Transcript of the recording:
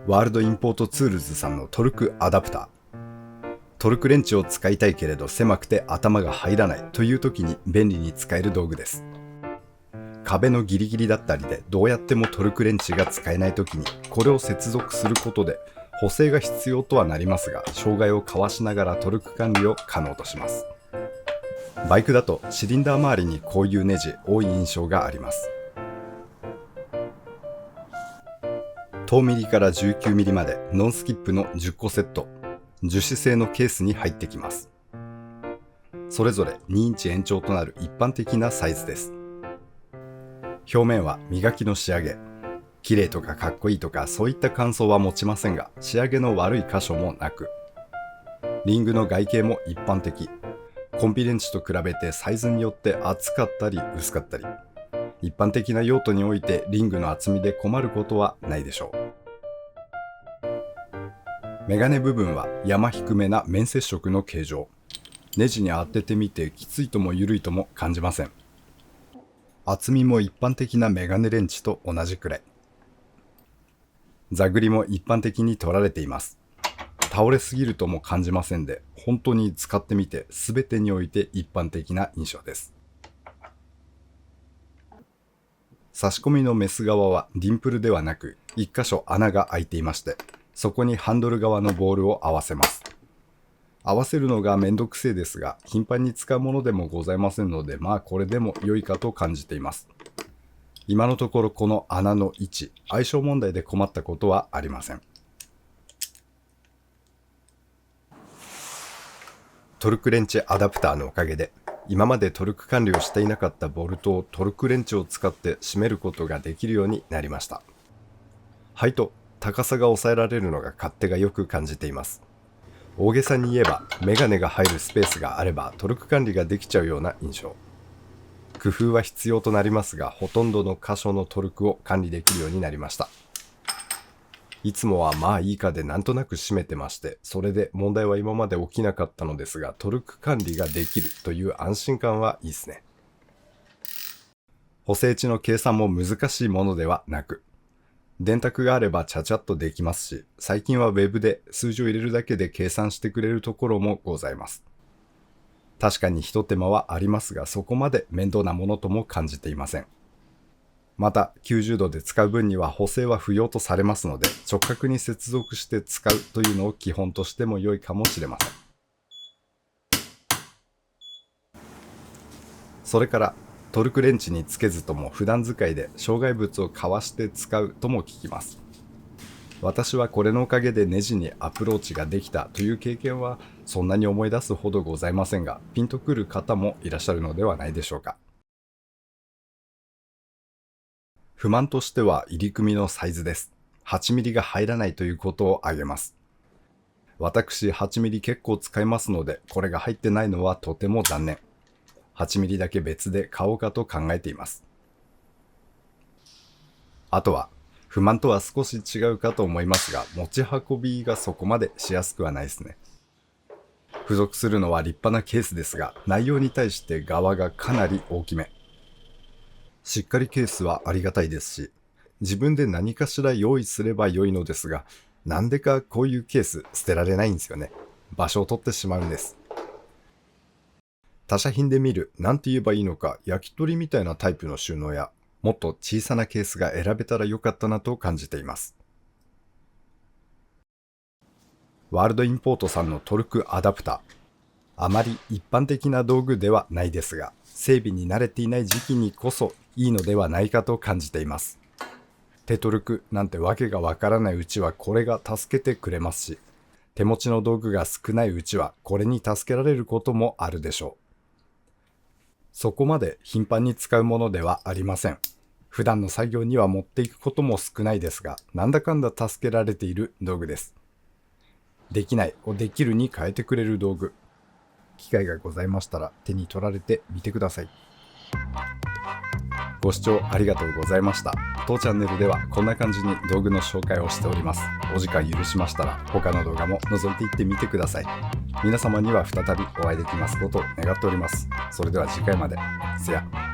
ワールドインポートツールズさんのトルクアダプター。トルクレンチを使いたいけれど狭くて頭が入らないという時に便利に使える道具です。壁のギリギリだったりでどうやってもトルクレンチが使えない時にこれを接続することで補正が必要とはなりますが、障害をかわしながらトルク管理を可能とします。バイクだとシリンダー周りにこういうネジ多い印象があります。10ミリから19ミリまでノンスキップの10個セット、樹脂製のケースに入ってきます。それぞれ2インチ延長となる一般的なサイズです。表面は磨きの仕上げ、綺麗とかかっこいいとかそういった感想は持ちませんが、仕上げの悪い箇所もなく、リングの外形も一般的。コンビレンチと比べてサイズによって厚かったり薄かったり、一般的な用途においてリングの厚みで困ることはないでしょう。メガネ部分は山低めな面接触の形状。ネジに当ててみてきついとも緩いとも感じません。厚みも一般的なメガネレンチと同じくらい。座繰りも一般的に取られています。倒れすぎるとも感じませんで、本当に使ってみて全てにおいて一般的な印象です。差し込みのメス側はディンプルではなく1箇所穴が開いていまして、そこにハンドル側のボールを合わせます。合わせるのがめんどくせえですが、頻繁に使うものでもございませんので、これでも良いかと感じています。今のところこの穴の位置、相性問題で困ったことはありません。トルクレンチアダプターのおかげで、今までトルク管理をしていなかったボルトをトルクレンチを使って締めることができるようになりました。はいと、高さが抑えられるのが勝手がよく感じています。大げさに言えば、メガネが入るスペースがあればトルク管理ができちゃうような印象。工夫は必要となりますが、ほとんどの箇所のトルクを管理できるようになりました。いつもはいいかでなんとなく締めてまして、それで問題は今まで起きなかったのですが、トルク管理ができるという安心感はいいですね。補正値の計算も難しいものではなく、電卓があればちゃちゃっとできますし、最近は Web で数字を入れるだけで計算してくれるところもございます。確かに一手間はありますが、そこまで面倒なものとも感じていません。また90度で使う分には補正は不要とされますので、直角に接続して使うというのを基本としても良いかもしれません。それからトルクレンチにつけずとも普段使いで障害物をかわして使うとも聞きます。私はこれのおかげでネジにアプローチができたという経験はそんなに思い出すほどございませんが、ピンとくる方もいらっしゃるのではないでしょうか。不満としては入り組みのサイズです。8ミリが入らないということを挙げます。私8ミリ結構使いますので、これが入ってないのはとても残念。8ミリだけ別で買おうかと考えています。あとは、不満とは少し違うかと思いますが、持ち運びがそこまでしやすくはないですね。付属するのは立派なケースですが、内容に対して側がかなり大きめ。しっかりケースはありがたいですし、自分で何かしら用意すれば良いのですが、なんでかこういうケース捨てられないんですよね。場所を取ってしまうんです。他社品で見る、なんて言えばいいのか、焼き鳥みたいなタイプの収納や、もっと小さなケースが選べたらよかったなと感じています。ワールドインポートさんのトルクアダプター。あまり一般的な道具ではないですが、整備に慣れていない時期にこそいいのではないかと感じています。手トルクなんてわけがわからないうちはこれが助けてくれますし、手持ちの道具が少ないうちはこれに助けられることもあるでしょう。そこまで頻繁に使うものではありません。普段の作業には持っていくことも少ないですが、なんだかんだ助けられている道具です。できないをできるに変えてくれる道具。機会がございましたら手に取られてみてください。ご視聴ありがとうございました。当チャンネルではこんな感じに道具の紹介をしております。お時間許しましたら他の動画も覗いていってみてください。皆様には再びお会いできますことを願っております。それでは次回まで。せや。